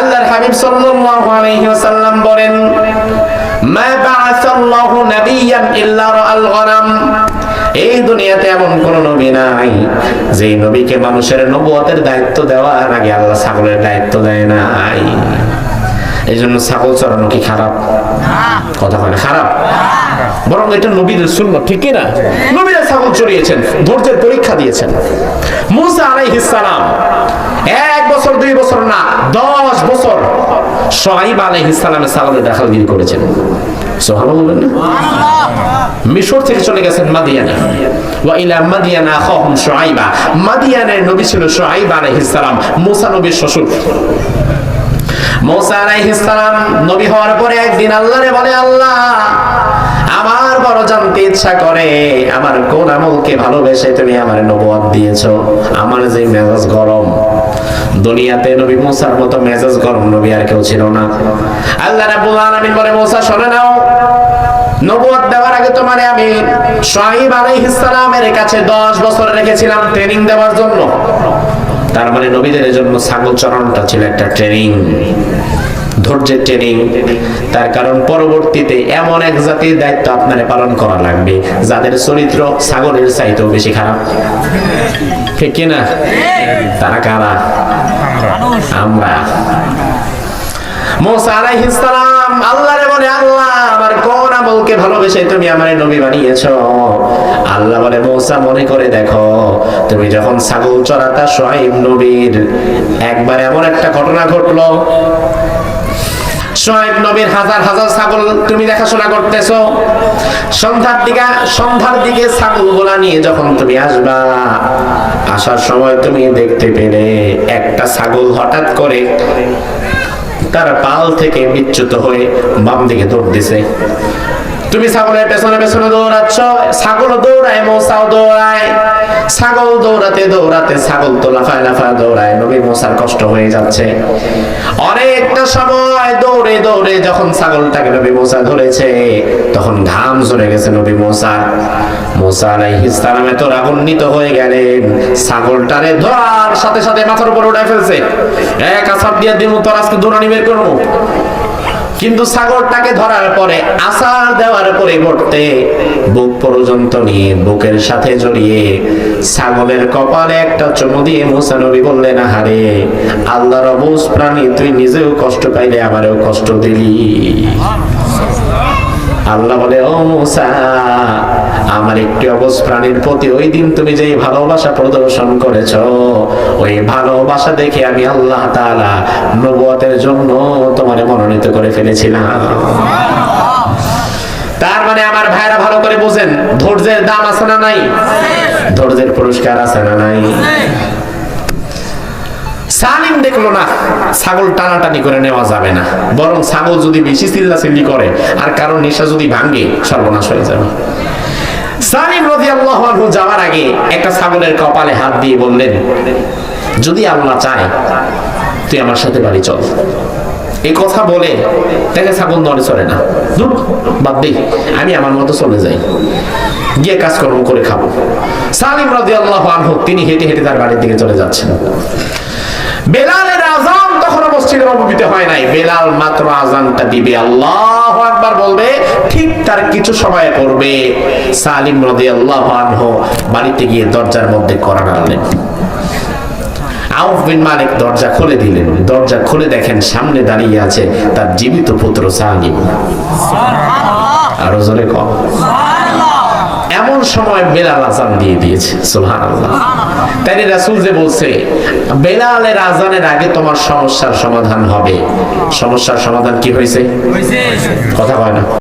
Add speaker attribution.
Speaker 1: আল্লাহর হাবিব সাল্লাল্লাহু আলাইহি ওয়াসাল্লাম বলেন, মা বাআসাল্লাহু নাবিয়্যান ইল্লা রাআল গনাম। এই দুনিয়াতে এমন কোন নবী নাই যে নবীকে মানুষের নবুয়তের দায়িত্ব দেওয়ার আগে আল্লাহ ছাগলের দায়িত্ব দেয় নাই। এই জন্য ছাগল চড়ানো কি খারাপ? কথা বলে খারাপ? বরং এটা নবীদের সুন্নাত, ঠিক কি না? নবীরা ছাগল চড়িয়েছেন, ধৈর্যের পরীক্ষা দিয়েছেন। মুসা আলাইহিস সালাম 1 বছর 2 বছর না 10 বছর শুআয়ব আলাইহিস সালামের ছাগলের দাখালগিরি করেছেন। সুবহানাল্লাহ বলেন না? মিশর থেকে চলে গেছেন মাদিয়ানে। ওয়া ইলা মাদিয়ানা আখাহুম শুআয়বা। মাদিয়ানের নবী ছিল শুআয়ব আলাইহিস সালাম, মুসা নবীর শ্বশুর। মুসা আলাইহিস সালাম নবী হওয়ার পরে একদিন আল্লাহরে বলে, আল্লাহ আমার বড় জানতে ইচ্ছা করে আমার কোন আমলকে ভালোবেসে তুমি আমার নবুয়ত দিয়েছো। আমার যে মেজাজ গরম, দুনিয়াতে নবী মুসার মতো মেজাজ গরম নবী আর কেউ ছিল না। আল্লাহ রাব্বুল আলামিন বলে, মুসা শুনে নাও, নবুয়ত দেওয়ার আগে তোমারে আমি শুআয়ব আলাইহিস সালামের কাছে 10 বছর রেখেছিলাম ট্রেনিং দেওয়ার জন্য। তার মানে নবীদের জন্য ছাগল চড়ানোটা ছিল একটা ট্রেনিং, ধৈর্যের ট্রেনিং। তার কারণ পরবর্তীতে এমন এক জাতির দায়িত্ব আপনারে পালন করা লাগবে যাদের চরিত্র ছাগলের চাইতেও বেশি খারাপ, ঠিক কি না? তারা কারা? আমরা। মুসা আলাইহিস সালাম আল্লাহরে বলে, আল্লাহ আমার কোন আমলকে ভালোবেসে তুমি আমারে নবী বানিয়েছো? আল্লাহ বলে, মুসা মনে করে দেখো, তুমি যখন ছাগল চড়াতা শুআয়ব নবীর একবার এমন একটা ঘটনা ঘটলো, শুআয়ব নবীর হাজার হাজার ছাগল তুমি দেখাশোনা করতেছো। সন্ধ্যার দিকে ছাগলগুলা নিয়ে যখন তুমি আসবা, আসার সময় তুমি দেখতে পেলে একটা ছাগল হঠাৎ করে তার পাল থেকে বিচ্যুত হয়ে বাম দিকে দৌড় দিছে। তুমি ছাগলের পেছনে পেছনে দৌড়াচ্ছ, ছাগল দৌড়ায়, মুসাও দৌড়ায়। ছাগল দৌড়াতে দৌড়াতে ছাগল তো লাফায় লাফায় দৌড়ায়, নবী মুসার কষ্ট হয়ে যাচ্ছে। অনেকটা সময় দৌড়ে দৌড়ে যখন ছাগলটাকে নবী মুসা ধরেছে, তখন ঘাম ঝরে গেছে নবী মুসার। মুসা আলাইহিস সালাম এত রাগান্বিত হয়ে গেলেন, ছাগলটারে ধরার সাথে সাথে মাথার উপর উঠায় ফেলছে। এক আছাড় দিয়ে দিমু, তোর আজকে দৌড়ানি বের করবো। কিন্তু ছাগলটাকে ধরার পরে আছাড় দেওয়ার পরিবর্তে বুক পর্যন্ত নিয়ে বুকের সাথে জড়িয়ে ছাগলের কপালে একটা চুমু দিয়ে মুসা নবী বললেন, আহারে আল্লাহর অবুঝ প্রাণী, তুই নিজেও কষ্ট পাইলে আমারও কষ্ট দিলি। আল্লাহ বলে, ও মুসা, আমার একটি অবুঝ প্রাণীর প্রতি ওই দিন তুমি যে ভালোবাসা প্রদর্শন করেছো, ওই ভালোবাসা দেখে আমি আল্লাহ তাআলা নবুয়তের জন্য তোমারে মনোনীত করে ফেলেছিলাম। তার মানে আমার ভাইরা ভালো করে বুঝেন, ধৈর্যের দাম আছে না নাই? ধৈর্যের পুরস্কার আছে না নাই? সালিম দেখলো না ছাগল টানাটানি করে নেওয়া যাবে না, বরং ছাগল যদি বেশি চিল্লাচিল্লি করে আর কারণ নেশা যদি ভাঙে, সর্বনাশ হয়ে যাবে। সালিম রাদিয়াল্লাহু আনহু যাওয়ার আগে একটা ছাগলের কপালে হাত দিয়ে বললেন, যদি আল্লাহ চায় তুই আমার সাথে বাড়ি চল। এই কথা বলে দেখে ছাগল নড়ে চড়ে না, দূর বাদ দে, আমি আমার মতো চলে যাই, গিয়ে কাজকর্ম করে খাবো। সালিম রাদিয়াল্লাহু আনহু তিনি হেঁটে হেঁটে তার বাড়ির দিকে চলে যাচ্ছেন। বেলালের আযান তখনও মসজিদে নববীতে হয় নাই। বেলাল মাত্র আযানটা দিবে, আল্লাহু আকবার বলবে, ঠিক তার কিছু সময় পড়বে সালিম রাদিয়াল্লাহু আনহু বাড়িতে গিয়ে দরজার মধ্যে কড়া নাড়লেন। আউফ বিন মালিক দরজা খুলে দিলেন। দরজা খুলে দেখেন সামনে দাঁড়িয়ে আছে তার জীবিত পুত্র সালিম। সুবহানাল্লাহ, আরো জোরে কও সুবহানাল্লাহ। এমন সময় বেলাল আযান দিয়ে দিয়েছে, সুবহানাল্লাহ। তাই রাসূল যে বলছে, বেলালের আযানের আগে তোমার সমস্যার সমাধান হবে। সমস্যার সমাধান কি হয়েছে? কথা কয় না।